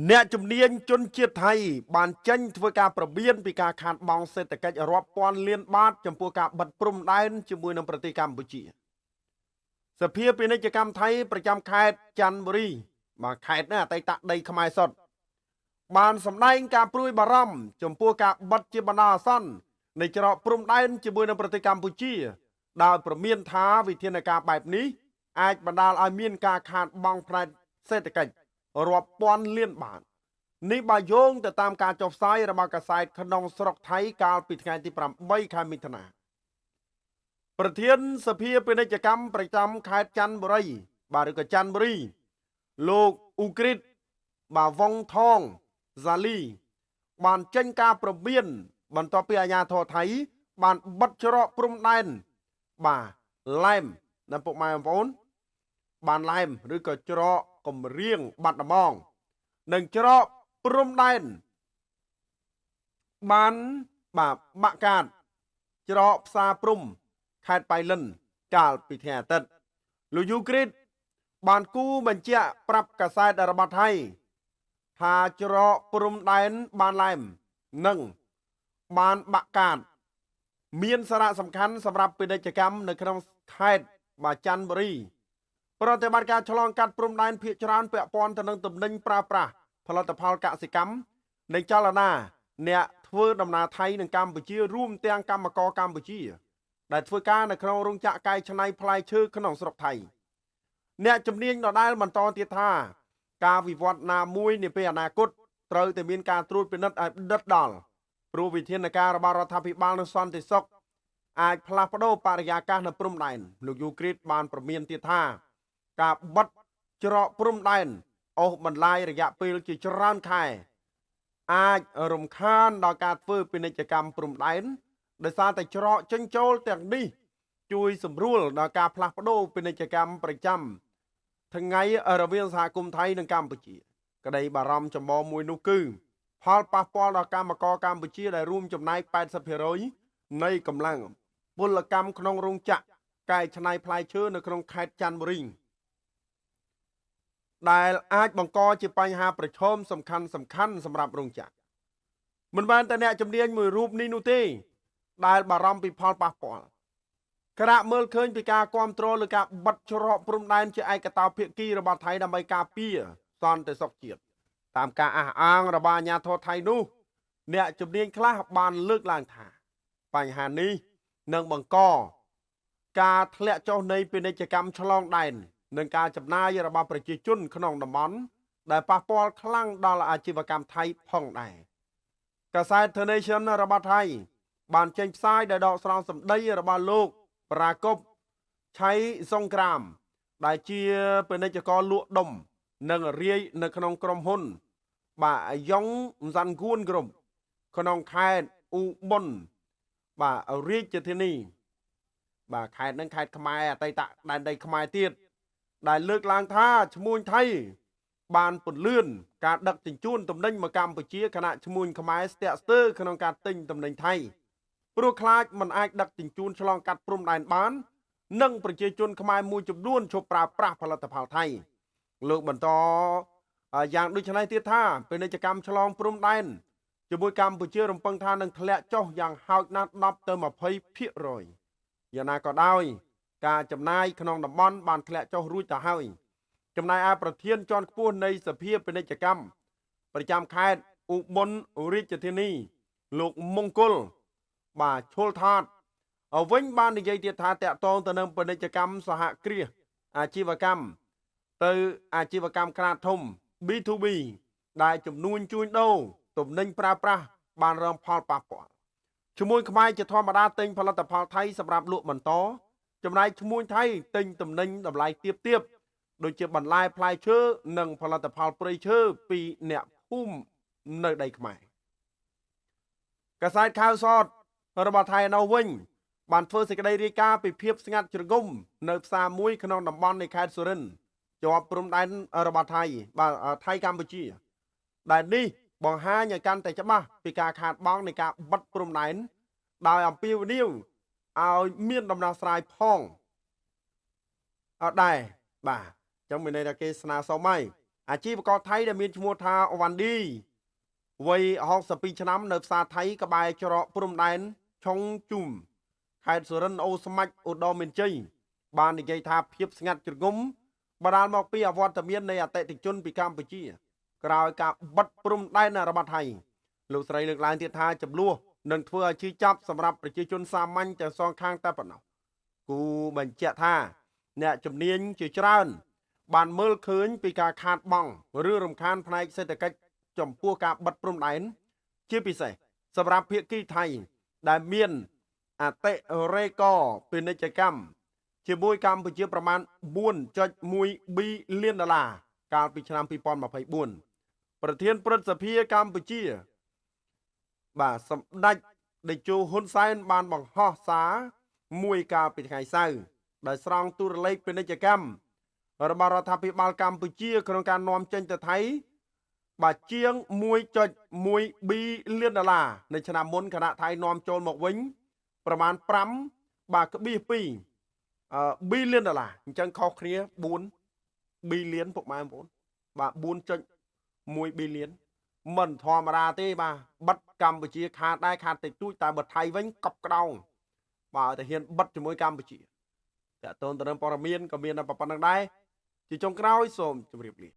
អ្នកជំនាញជនជាតិថៃបានចេញធ្វើការប្រមានពីការខាតបង់សេដ្ឋកិច្ចរាប់ពាន់លានបាតចំពោះការបិទព្រំដែនជាមួយនឹងប្រទេសកម្ពុជាសភាពាណិជ្ជកម្មថៃប្រចាំខេត្តច័ន្ទបុរីបាទខេត្តនេះអតីតដីខ្មែរសុទ្ធបានសម្ដែងការព្រួយបារម្ភចំពោះការបិទជាបណ្ដោះអាសន្ននៃច្រកព្រំដែនជាមួយនឹងប្រទេសកម្ពុជាដោយប្រមានថាវិធានការបែបនេះអាចបណ្ដាលឲ្យមានការខាតបង់ផ្នែកសេដ្ឋកិច្ចរាប់ពាន់លានបាតនេះបើយោងទៅតាមការចុះផ្សាយរបស់កាសែតក្នុងស្រុកថៃកាលពីថ្ងៃទី8ខែមិថុនាប្រធានសភាពាណិជ្ជកម្មប្រចាំខេត្តច័ន្ទបុរីបាទឬក៏ច័ន្ទបុរីលោកអ៊ូគ្រីតបាទវងថងហ្សាលីបានចេញការប្រមានបន្ទាប់ពីអាជ្ញាធរថៃបានបិទច្រកព្រំដែនបាទឡែមដល់ពុកម៉ែបងប្អូនបានឡែមឬក៏ច្រកកំរៀងបាត់ដំបងនិងច្រកព្រំដែនបានបាទបាក់កាតច្រកផ្សារព្រំខេត្តបៃលិនកាលពីថ្ងៃអាទិត្យលោកយូគ្រីតបានគូបញ្ជាក់ប្រាប់កាសែតរបស់ថៃថាច្រកព្រំដែនបានឡែមនិងបានបាក់កាតមានសារៈសំខាន់សម្រាប់ពាណិជ្ជកម្មនៅក្នុងខេត្តបាទច័ន្ទបុរីប្រតិបត្តិការឆ្លងកាត់ព្រំដែនភាគច្រើនពាក់ព័ន្ធទៅនឹងទំនិញប្រើប្រាស់ផលិតផលកសិកម្មនិងចលនាអ្នកធ្វើដំណើរថៃនិងកម្ពុជារួមទាំងកម្មករកម្ពុជាដែលធ្វើការនៅក្នុងរោងចក្រកែច្នៃផ្លែឈើក្នុងស្រុកថៃអ្នកជំនាញដដែលបន្តទៀតថាការវិវត្តណាមួយនាពេលអនាគតត្រូវតែមានការត្រួតពិនិត្យឲ្យដិតដល់ព្រោះវិធានការរបស់រដ្ឋាភិបាលនៅសន្តិសុខអាចផ្លាស់ប្ដូរបរិយាកាសនៅព្រំដែនលោកយូគ្រីតបានប្រមានទៀតថាការបិទច្រកព្រំដែនអូសបន្លាយរយៈពេលជាច្រើនខែអាចរំខានដល់ការធ្វើពាណិជ្ជកម្មព្រំដែនដោយសារតែច្រកចេញចូលទាំងនេះជួយសម្រួលដល់ការផ្លាស់ប្ដូរពាណិជ្ជកម្មប្រចាំថ្ងៃរវាងសហគមន៍ថៃនិងកម្ពុជាក្តីបារម្ភចម្បងមួយនោះគឺផលប៉ះពាល់ដល់កម្មករកម្ពុជាដែលរួមចំណែក 80% នៃកម្លាំងពលកម្មក្នុងរោងចក្រកែច្នៃផ្លែឈើនៅក្នុងខេត្តច័ន្ទបុរីដែលអាចបង្កជាបញ្ហាប្រឈមសំខាន់សម្រាប់រោងចក្រមិនមែនតែអ្នកជំនាញមួយរូបនេះនោះទេដែលបារម្ភពីផលប៉ះពាល់គណៈមើលឃើញពីការគ្រប់គ្រងលើការបិទច្រកព្រំដែនជាឯកតោភាគីរបស់ថៃដើម្បីការពារសន្តិសុខជាតិតាមការអះអាងរបស់អាជ្ញាធរថៃនោះអ្នកជំនាញខ្លះបានលើកឡើងថាបញ្ហានេះនឹងបង្កការធ្លាក់ចុះនៃពាណិជ្ជកម្មឆ្លងដែននិងការចំណាយរបស់ប្រជាជនក្នុងតំបន់ដែលប៉ះពាល់ខ្លាំងដល់អាជីវកម្មថៃផងដែរកាសែត The Nation របស់ថៃបានចេញផ្សាយដោយដកស្រង់សម្ដីរបស់លោកប្រាកុបឆៃសង្គ្រាមដែលជាពាណិជ្ជករលក់ដុំនិងរាយនៅក្នុងក្រុមហ៊ុនបាទយ៉ុងសាន់គួនក្រុមក្នុងខេត្តអ៊ូបុនបាទរាជធានីបាទខេត្តនឹងខេត្តខ្មែរអតីតដែនដីខ្មែរទៀតដែលលើកឡើងថាឈ្មួញថៃបានពន្លឿនការដឹកជញ្ជូនទំនិញមកកម្ពុជាខណៈឈ្មួញខ្មែរស្ទាក់ស្ទើរក្នុងការទិញទំនិញថៃព្រោះខ្លាចមិនអាចដឹកជញ្ជូនឆ្លងកាត់ព្រំដែនបាននិងប្រជាជនខ្មែរមួយចំនួនឈប់ប្រើប្រាស់ផលិតផលថៃលោកបន្តយ៉ាងដូចនេះទៀតថាពាណិជ្ជកម្មឆ្លងព្រំដែនជាមួយកម្ពុជារំពឹងថានឹងធ្លាក់ចុះយ៉ាងហោចណាស់10ទៅ20%យ៉ាងណាក៏ដោយការចំណាយក្នុងតំបន់បានធ្លាក់ចុះរួចទៅហើយចំណែកឯប្រធានជាន់ខ្ពស់នៃសភាពាណិជ្ជកម្មប្រចាំខេត្តអ៊ូបុនរាជធានីលោកមង្គលបាទឈុលថាតវិញបាននិយាយទៀតថាតកតងទៅនឹងពាណិជ្ជកម្មសហគ្រាសអាជីវកម្មទៅអាជីវកម្មខ្នាតធំ B2B ដែលចំនួនជួញដូរទំនិញប្រើប្រាស់បានរងផលប៉ះពាល់ឈ្មួញខ្មែរជាធម្មតាទិញផលិតផលថៃសម្រាប់លក់បន្តចំណែកឈ្មួញថៃទិញទំនិញតម្លៃទាបដូចជាបន្លែផ្លែឈើនិងផលិតផលព្រៃឈើពីអ្នកភូមិនៅដីខ្មែរកាសែតខៅសតរបស់ថៃនៅវិញបានធ្វើសេចក្តីរាយការណ៍ពីភាពស្ងាត់ជ្រងំនៅផ្សារមួយក្នុងតំបន់នៃខេត្តសុរិន្ទជាប់ព្រំដែនរបស់ថៃបាទថៃកម្ពុជាដែលនេះបង្ហាញឲ្យកាន់តែច្បាស់ពីការខាតបង់នៃការបិទព្រំដែនដោយអំពាវនាវឲ្យមានដំណោះស្រាយផងអត់ដែរបាទចឹងមានន័យថាគេស្នើសុំឲ្យ អាជីវករថៃដែលមានឈ្មោះថាវ៉ាន់ឌីវ័យ62ឆ្នាំនៅផ្សារថៃក្បែរច្រកព្រំដែនឆុងជុំខេត្តសុរិនអូស្មាច់ឧត្តរមានជ័យបាននិយាយថាភាពស្ងាត់ជ្រងំបណ្ដាលមកពីអវត្តមាននៃអតិថិជនពីកម្ពុជាក្រោយការបិទព្រំដែនរបស់ថៃលោកស្រីលើកឡើងទៀតថាចំនួននឹងធ្វើឲ្យជឿចាប់សម្រាប់ប្រជាជនសាមញ្ញទាំងសងខាងតែប៉ុណ្ណោះគូបញ្ជាក់ថាអ្នកជំនាញជាច្រើនបានមើលឃើញពីការខាតបង់ឬរំខានផ្នែកសេដ្ឋកិច្ចចំពោះការបិទព្រំដែនជាពិសេសសម្រាប់ភាគីថៃដែលមានអតិរេកពាណិជ្ជកម្មជាមួយកម្ពុជាប្រមាណ 4.1 ប៊ីលានដុល្លារកាលពីឆ្នាំ2024ប្រធានព្រឹទ្ធសភាកម្ពុជាបាទសម្ដេចតេជោហ៊ុនសែនបានបង្ហោះសារមួយកាលពីថ្ងៃសៅរ៍ដោយស្រង់ទូរលេខពាណិជ្ជកម្មរបស់រដ្ឋាភិបាលកម្ពុជាក្នុងការនាំចេញទៅថៃបាទជាង 1.1 ប៊ីលានដុល្លារនៅឆ្នាំមុនគណៈថៃនាំចូលមកវិញប្រមាណ5បាទក្បៀស2ប៊ីលានដុល្លារអញ្ចឹងខុសគ្នា4ប៊ីលានពុកម៉ែបងប្អូនបាទ 4.1 ប៊ីលានមិនធម្មតាទេបាទបិទកម្ពុជាខាតដែរខាតតិចតួចតែបិទថៃវិញកប់ក្តោងបាទតែហ៊ានបិទជាមួយកម្ពុជាតើតើទៅនឹងព័ត៌មានក៏មានតែប៉ុណ្្នឹងដែរជាចុងក្រោយសូមជម្រាបលា